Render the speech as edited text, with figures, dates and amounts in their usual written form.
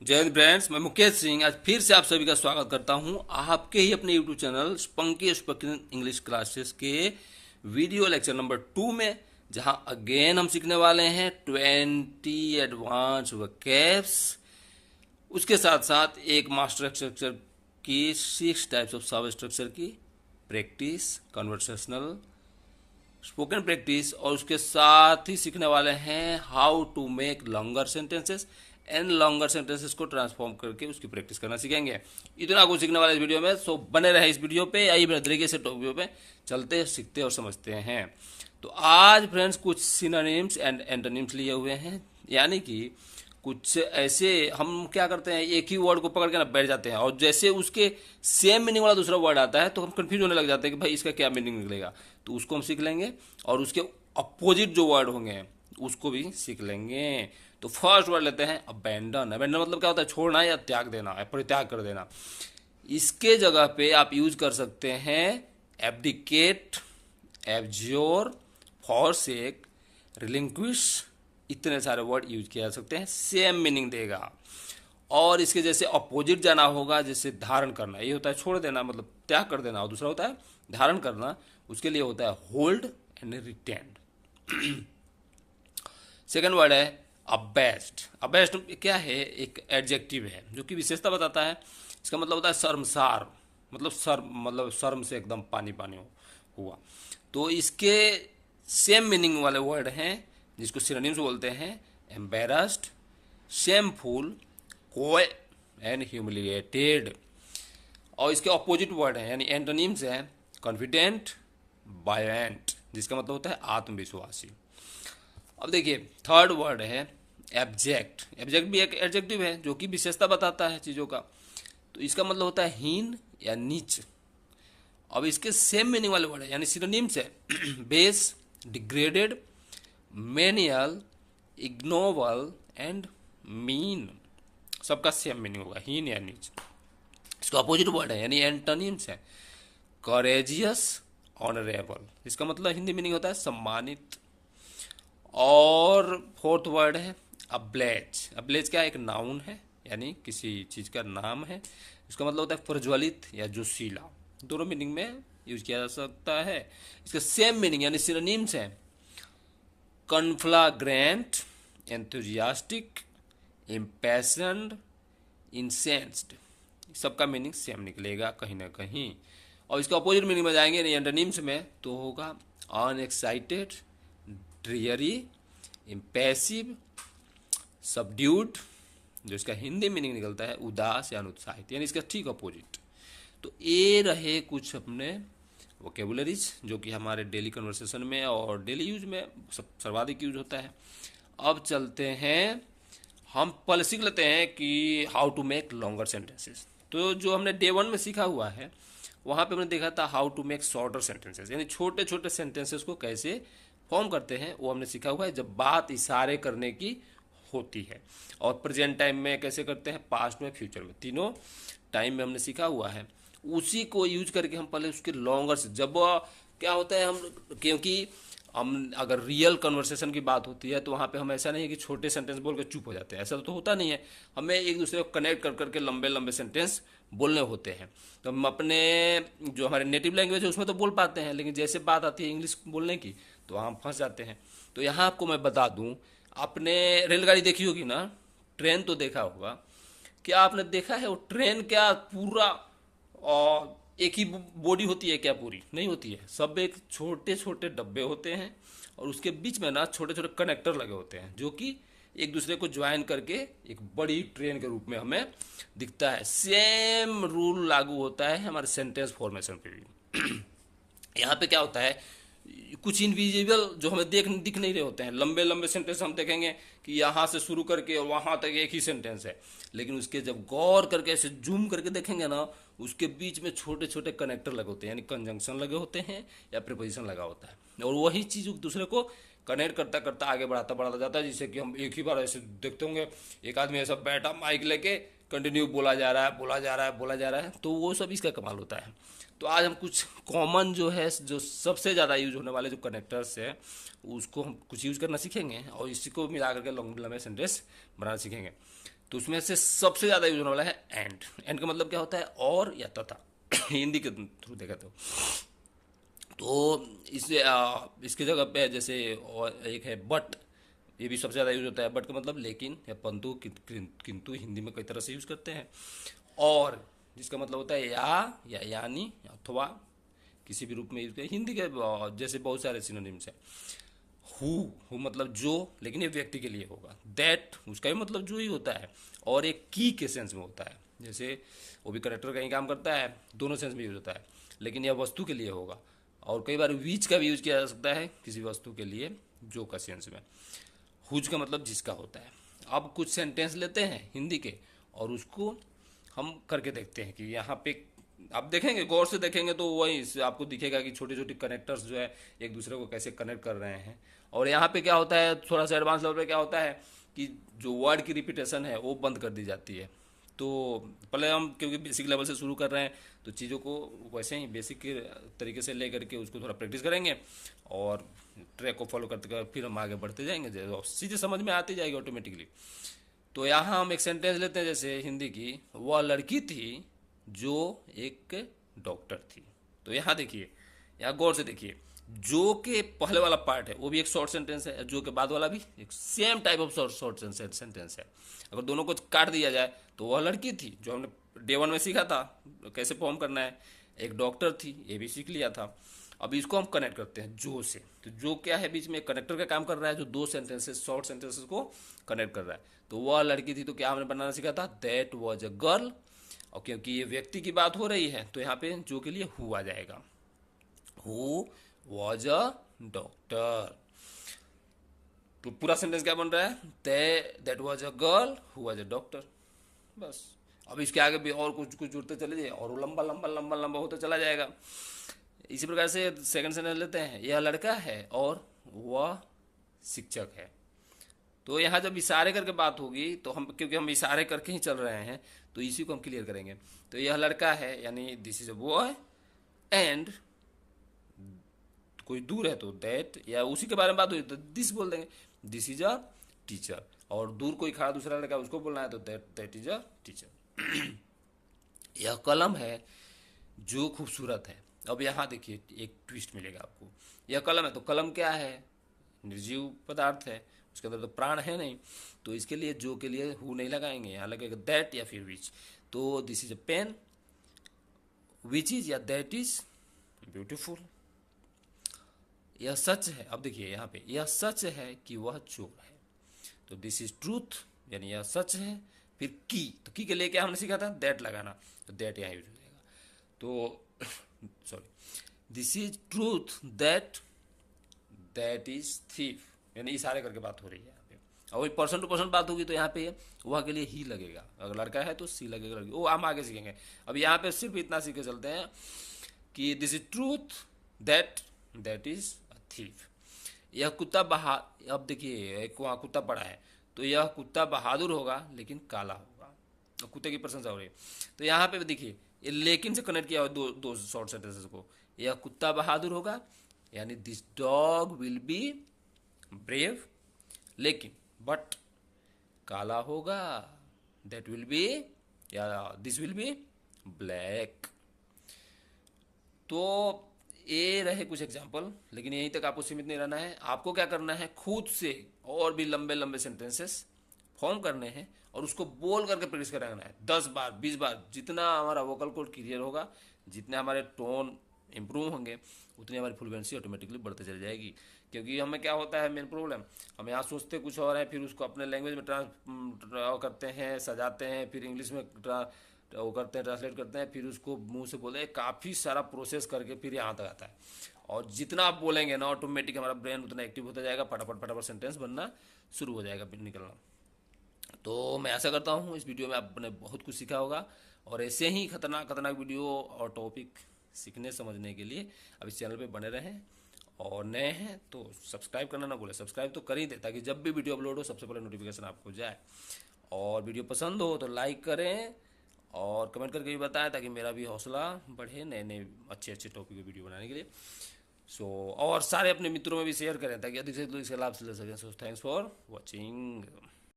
जय हिंद फ्रेंड्स, मैं मुकेश सिंह आज फिर से आप सभी का स्वागत करता हूं आपके ही अपने YouTube channel Spunky spoken English classes के वीडियो लेक्चर नंबर 2 में, जहां अगेन हम सीखने वाले हैं 20 एडवांस वोकैब्स। उसके साथ साथ एक मास्टर स्ट्रक्चर की 6 टाइप्स ऑफ सब स्ट्रक्चर की प्रैक्टिस, कन्वर्सेशनल स्पोकन प्रैक्टिस, और उसके साथ ही सीखने वाले हैं how to make longer sentences and longer sentences को ट्रांसफॉर्म करके उसकी प्रैक्टिस करना सीखेंगे। इतना कुछ सीखने वाले इस वीडियो में, सो बने रहे इस वीडियो पे। आइए बने तरीके से टॉपिक पे चलते, सीखते और समझते हैं। तो आज फ्रेंड्स कुछ सिनोनिम्स एंड एंटोनिम्स लिए हुए हैं, यानी कि कुछ ऐसे हम क्या करते हैं, एक ही वर्ड को पकड़ के ना बैठ जाते हैं, और जैसे उसके सेम मीनिंग वाला दूसरा वर्ड आता है तो हम कंफ्यूज होने लग जाते हैं कि भाई इसका क्या मीनिंग निकलेगा। तो उसको हम सीख लेंगे, और उसके अपोजिट जो वर्ड होंगे उसको भी सीख लेंगे। तो फर्स्ट वर्ड लेते हैं अबैंडन। अबैंडन मतलब क्या होता है? छोड़ना या त्याग देना या परित्याग कर देना। इसके जगह पे आप यूज कर सकते हैं एब्डिकेट, एब्ज्योर, फॉरसेक, रिलिंक्विश। इतने सारे वर्ड यूज किया जा सकते हैं, सेम मीनिंग देगा। और इसके जैसे अपोजिट जाना होगा, जैसे धारण करना, ये होता है छोड़ देना मतलब त्याग कर देना, और दूसरा होता है धारण करना, उसके लिए होता है hold and retained. Second word है अबेस्ट। अबेस्ट क्या है? एक एडजेक्टिव है जो कि विशेषता बताता है। इसका मतलब होता है शर्मसार, मतलब शर्म से एकदम पानी पानी हुआ। तो इसके सेम मीनिंग वाले वर्ड हैं जिसको सिनोनिम्स बोलते हैं एम्बेरस्ड, शेमफुल, कोय एंड ह्यूमिलिएटेड। और इसके ऑपोजिट वर्ड हैं यानी एंटोनिम्स हैं कॉन्फिडेंट, बायोएंट, जिसका मतलब होता है आत्मविश्वासी। अब देखिए थर्ड वर्ड है एब्जेक्ट। एब्जेक्ट भी एक एडजेक्टिव है जो कि विशेषता बताता है चीज़ों का। तो इसका मतलब होता है हीन या नीच। अब इसके सेम मीनिंग वाले वर्ड है यानी सिनोनिम्स है base, degraded, menial, ignoble and mean. सबका सेम मीनिंग होगा, हीन या नीच। इसका अपोजिट वर्ड है यानी एंटोनिम्स है करेजियस, ऑनरेबल। इसका मतलब हिंदी मीनिंग होता है सम्मानित। और फोर्थ वर्ड है अब्लेज। अब्लेज क्या है? एक नाउन है यानी किसी चीज़ का नाम है। इसका मतलब होता है प्रज्वलित या जोशीला। दोनों मीनिंग में यूज किया जा सकता है। इसका सेम मीनिंग यानी सिनोनिम्स हैं कन्फ्लाग्रेंट, एंथुजियास्टिक, इम्पैशन्ड, इंसेंस्ड। सबका मीनिंग सेम निकलेगा कहीं ना कहीं। और इसका अपोजिट मीनिंग में जाएंगे एंटोनिम्स में तो होगा अनएक्साइटेड, ड्रियरी, इम्पैसिव, सबड्यूड, जो इसका हिंदी मीनिंग निकलता है उदास या अनुत्साहित, यानी इसका ठीक अपोजिट। तो ये रहे कुछ अपने वोकेबुलरीज जो कि हमारे डेली कन्वर्सेशन में और डेली यूज में सर्वाधिक यूज होता है। अब चलते हैं, हम पहले सीख लेते हैं कि how to make longer sentences. तो जो हमने डे 1 में सीखा हुआ है वहाँ पे हमने देखा था how to make shorter sentences, यानी छोटे छोटे सेंटेंसेस को कैसे फॉर्म करते हैं वो हमने सीखा हुआ है जब बात इशारे करने की होती है। और प्रेजेंट टाइम में कैसे करते हैं, पास्ट में, फ्यूचर में, तीनों टाइम में हमने सीखा हुआ है। उसी को यूज करके हम पहले उसके लॉन्गर से, जब क्या होता है हम, क्योंकि हम अगर रियल कन्वर्सेशन की बात होती है तो वहाँ पे हम ऐसा नहीं है कि छोटे सेंटेंस बोल के चुप हो जाते हैं, ऐसा तो होता नहीं है। हमें एक दूसरे को कनेक्ट कर करके लंबे लंबे सेंटेंस बोलने होते हैं। तो हम अपने जो हमारे नेटिव लैंग्वेज है उसमें तो बोल पाते हैं, लेकिन जैसे बात आती है इंग्लिश बोलने की तो वहाँ हम फंस जाते हैं। तो यहाँ आपको मैं बता दूँ, आपने रेलगाड़ी देखी होगी ना, ट्रेन तो देखा होगा। क्या आपने देखा है वो ट्रेन क्या पूरा और एक ही बॉडी होती है? क्या पूरी नहीं होती है, सब एक छोटे छोटे डब्बे होते हैं, और उसके बीच में ना छोटे छोटे कनेक्टर लगे होते हैं जो कि एक दूसरे को ज्वाइन करके एक बड़ी ट्रेन के रूप में हमें दिखता है। सेम रूल लागू होता है हमारे सेंटेंस फॉर्मेशन पे भी। यहाँ पे क्या होता है, कुछ इनविजिबल जो हमें दिख नहीं रहे होते हैं। लंबे लंबे सेंटेंस हम देखेंगे कि यहाँ से शुरू करके और वहाँ तक एक ही सेंटेंस है, लेकिन उसके जब गौर करके ऐसे जूम करके देखेंगे ना, उसके बीच में छोटे छोटे कनेक्टर लगे होते हैं, यानी कंजंक्शन लगे होते हैं या प्रीपोजिशन लगा होता है, और वही चीज़ एक दूसरे को कनेक्ट करता करता आगे बढ़ाता बढ़ाता जाता है। जिससे कि हम एक ही बार ऐसे देखते होंगे एक आदमी ऐसा बैठा माइक लेके कंटिन्यू बोला जा रहा है, बोला जा रहा है, बोला जा रहा है। तो वो सब इसका कमाल होता है। तो आज हम कुछ कॉमन जो है, जो सबसे ज़्यादा यूज होने वाले जो कनेक्टर्स है उसको हम कुछ यूज करना सीखेंगे, और इसी को मिला करके लॉन्ग लंबे सेंटेंस बनाना सीखेंगे। तो उसमें से सबसे ज़्यादा यूज होने वाला है एंड। एंड का मतलब क्या होता है? और या तथा। हिंदी के थ्रू देखा तो इससे इसकी जगह पे जैसे और एक है बट, ये भी सबसे ज़्यादा यूज होता है। बट का मतलब लेकिन या परंतु, किंतु हिंदी में कई तरह से यूज करते हैं। और जिसका मतलब होता है या यानी अथवा, किसी भी रूप में यूज करें। हिंदी के जैसे बहुत सारे सिनोनिम्स हैं। हु, हु मतलब जो, लेकिन ये व्यक्ति के लिए होगा। दैट, उसका भी मतलब जो ही होता है, और एक की के सेंस में होता है। जैसे वो भी करेक्टर का ही काम करता है, दोनों सेंस में यूज होता है, लेकिन यह वस्तु के लिए होगा। और कई बार विच का भी यूज किया जा सकता है किसी वस्तु के लिए, जो का सेंस में। हुज का मतलब जिसका होता है। अब कुछ सेंटेंस लेते हैं हिंदी के और उसको हम करके देखते हैं कि यहाँ पे आप देखेंगे, गौर से देखेंगे तो वही आपको दिखेगा कि छोटे छोटे कनेक्टर्स जो है एक दूसरे को कैसे कनेक्ट कर रहे हैं। और यहाँ पे क्या होता है, थोड़ा सा एडवांस लेवल पे क्या होता है कि जो वर्ड की रिपीटेशन है वो बंद कर दी जाती है। तो पहले हम क्योंकि बेसिक लेवल से शुरू कर रहे हैं तो चीज़ों को वैसे ही बेसिक के तरीके से ले करके उसको थोड़ा प्रैक्टिस करेंगे और ट्रैक को फॉलो करते करते फिर हम आगे बढ़ते जाएंगे, चीज़ें समझ में आती जाएगी ऑटोमेटिकली। तो यहाँ हम एक सेंटेंस लेते हैं जैसे हिंदी की, वह लड़की थी जो एक डॉक्टर थी। तो यहाँ देखिए, यहाँ गौर से देखिए, जो के पहले वाला पार्ट है वो भी एक शॉर्ट सेंटेंस है, जो के बाद वाला भी एक same type of short sentence है। अगर दोनों को काट दिया जाए तो वह लड़की थी जो हमने डे 1 में सीखा था कैसे फॉर्म करना है, एक डॉक्टर थी ये भी सीख लिया था। अब इसको हम कनेक्ट करते हैं जो से। तो जो क्या है, बीच में कनेक्टर का काम कर रहा है जो दो सेंटेंसेस, शॉर्ट सेंटेंसेस को कनेक्ट कर रहा है। तो वह लड़की थी तो क्या हमने बनाना सीखा था, दैट वॉज अ गर्ल। और क्योंकि ये व्यक्ति की बात हो रही है तो यहाँ पे जो के लिए हु आ जाएगा, हु वॉज अ डॉक्टर। तो पूरा सेंटेंस क्या बन रहा है, that was a girl who was a doctor. बस अब इसके आगे भी और कुछ कुछ जुड़ते चले जाए और वो लंबा लंबा लंबा लंबा होता चला जाएगा। इसी प्रकार से सेकंड सेंटेंस लेते हैं, यह लड़का है और वह शिक्षक है। तो यहाँ जब इशारे करके बात होगी तो हम, क्योंकि हम इशारे करके ही चल रहे हैं तो इसी को हम क्लियर करेंगे। तो यह लड़का है यानी this is a boy, and कोई दूर है तो दैट, या उसी के बारे में बात हुई तो दिस बोल देंगे, दिस इज अ टीचर। और दूर कोई खड़ा दूसरा लड़का उसको बोलना है तो दैट इज अ टीचर। यह कलम है जो खूबसूरत है। अब यहाँ देखिए एक ट्विस्ट मिलेगा आपको, यह कलम है तो कलम क्या है, निर्जीव पदार्थ है, उसके अंदर तो प्राण है नहीं। तो इसके लिए जो के लिए हु नहीं लगाएंगे, यहाँ लगेगा दैट या फिर विच। तो this is a pen, which is या दैट इज ब्यूटीफुल। यह सच है, अब देखिए यहाँ पे यह सच है कि वह चोर है। तो दिस इज ट्रूथ यानी यह सच है। फिर की, तो की के लिए क्या हमने सीखा था, दैट लगाना, तो दैट यहाँ यूज हो जाएगा। तो sorry, this is truth that is thief, यानी इशारे करके बात हो रही है यहाँ पे। और वही पर्सन टू पर्सन बात होगी तो यहाँ पे वह के लिए ही लगेगा, अगर लड़का है तो सी लगेगा, लड़की वो हम आगे सीखेंगे। अब यहाँ पे सिर्फ इतना सीख के चलते हैं कि this is truth that is a thief. यह कुत्ता अब देखिए एक वहाँ कुत्ता पड़ा है तो यह कुत्ता बहादुर होगा लेकिन काला होगा, तो कुत्ते की प्रशंसा हो रही है। तो यहाँ पे देखिए ये लेकिन से कनेक्ट किया हुआ दो दो शॉर्ट सेंटेंसेस को, यह कुत्ता बहादुर होगा यानी this dog will be brave, लेकिन बट काला होगा, दैट विल बी या दिस विल बी ब्लैक। तो ये रहे कुछ एग्जाम्पल, लेकिन यहीं तक आपको सीमित नहीं रहना है। आपको क्या करना है, खुद से और भी लंबे लंबे सेंटेंसेस फॉर्म करने हैं और उसको बोल करके प्रैक्टिस कराना है 10 बार 20 बार। जितना हमारा वोकल कोड क्लियर होगा, जितने हमारे टोन इंप्रूव होंगे, उतनी हमारी फ्लुएंसी ऑटोमेटिकली बढ़ते चली जाएगी। क्योंकि हमें क्या होता है मेन प्रॉब्लम, हम यहाँ सोचते कुछ और है, फिर उसको अपने लैंग्वेज में करते हैं, सजाते हैं, फिर इंग्लिश में वो करते हैं, ट्रांसलेट करते हैं, फिर उसको मुंह से बोलते हैं, काफ़ी सारा प्रोसेस करके फिर यहाँ तक आता है। और जितना आप बोलेंगे ना ऑटोमेटिक हमारा ब्रेन उतना एक्टिव होता जाएगा, फटाफट फटाफट सेंटेंस बनना शुरू हो जाएगा, निकलना। तो मैं आशा करता हूँ इस वीडियो में आपने बहुत कुछ सीखा होगा, और ऐसे ही खतरनाक खतरनाक वीडियो और टॉपिक सीखने समझने के लिए अब इस चैनल पे बने रहें। और नए हैं तो सब्सक्राइब करना ना भूलें, सब्सक्राइब तो कर ही दे ताकि जब भी वीडियो अपलोड हो सबसे पहले नोटिफिकेशन आपको जाए। और वीडियो पसंद हो तो लाइक करें और कमेंट करके भी बताएं ताकि मेरा भी हौसला बढ़े नए नए अच्छे अच्छे टॉपिक पे वीडियो बनाने के लिए। और सारे अपने मित्रों में भी शेयर करें ताकि अधिक से अधिक इसका लाभ ले सकें। So thanks for watching.